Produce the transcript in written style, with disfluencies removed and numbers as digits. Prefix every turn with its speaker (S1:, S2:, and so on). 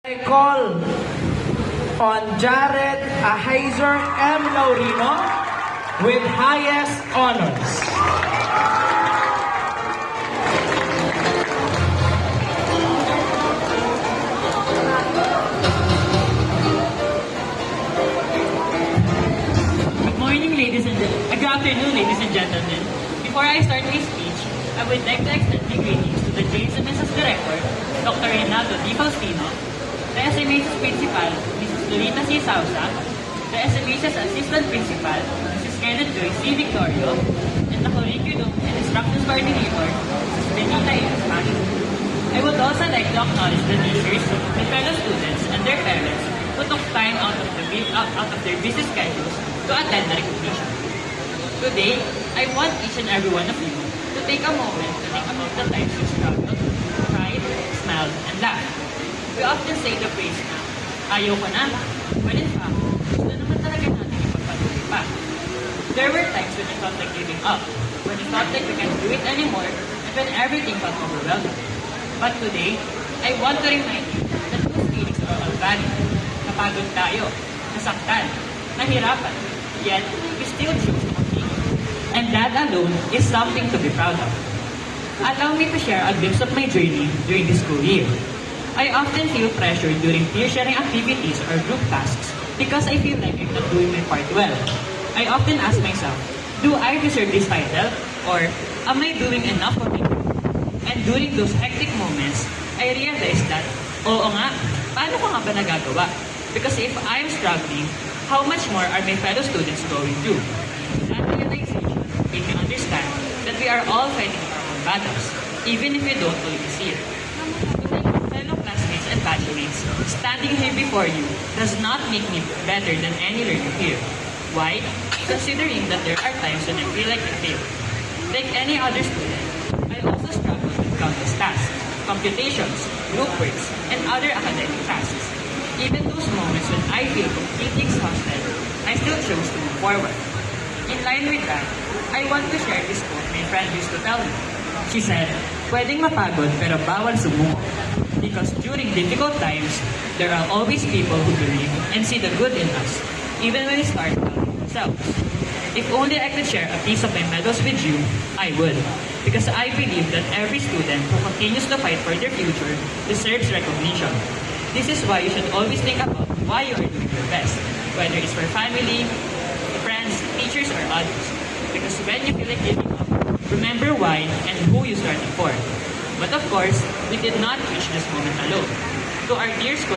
S1: I call on Jared Ahizer M. Laurino with highest honors.
S2: Good afternoon, ladies and gentlemen. Before I start my speech, I would like to extend my greetings to the James and Mrs. Director, Dr. Reynaldo D. Faustino, the SMH's Principal, Mrs. Lorita C. Sausa, the SMH's Assistant Principal, Mrs. Kenneth Joy C. Victorio, and the Curriculum and Instructions Coordinator, Mrs. Benita A. Espano. I would also like to acknowledge the teachers, my fellow students, and their parents who took time out of their busy schedules to attend the recognition. Today, I want each and every one of you to take a moment to think about the times you struggled, cried, smiled, and laughed. We often say the phrase na, ayaw ko na, when in fact, gusto naman talaga natin ipagpatuloy pa. There were times when you felt like giving up, when you felt like we can't do it anymore, and when everything felt overwhelming. But today, I want to remind you that those feelings are all valid. Napagod tayo, nasaktan, nahirapan, yet we still choose to continue. And that alone is something to be proud of. Allow me to share a glimpse of my journey during this school year. I often feel pressure during peer-sharing activities or group tasks because I feel like I'm not doing my part well. I often ask myself, do I deserve this title? Or am I doing enough for me? And during those hectic moments, I realized that, oo nga, paano ko nga ba nagagawa? Because if I'm struggling, how much more are my fellow students going through? That realization made me understand that we are all fighting our own battles, even if we don't always see it. To my fellow classmates and batchmates, standing here before you does not make me better than any learner here. Why? Considering that there are times when I feel like I fail. Like any other student, I also struggle with countless tasks, computations, group works, and other academic tasks. Even those moments when I feel completely exhausted, I still chose to move forward. In line with that, I want to share this quote my friend used to tell me. She said, pwedeng mapagod pero bawal sumuko. Because during difficult times, there are always people who believe and see the good in us, even when we start doubting ourselves. If only I could share a piece of my medals with you, I would. Because I believe that every student who continues to fight for their future deserves recognition. This is why you should always think about why you are doing your best, whether it's for family, friends, teachers, or others. Because when you feel like giving up, remember why and who you started for. But of course, we did not reach this moment alone. To our dear school,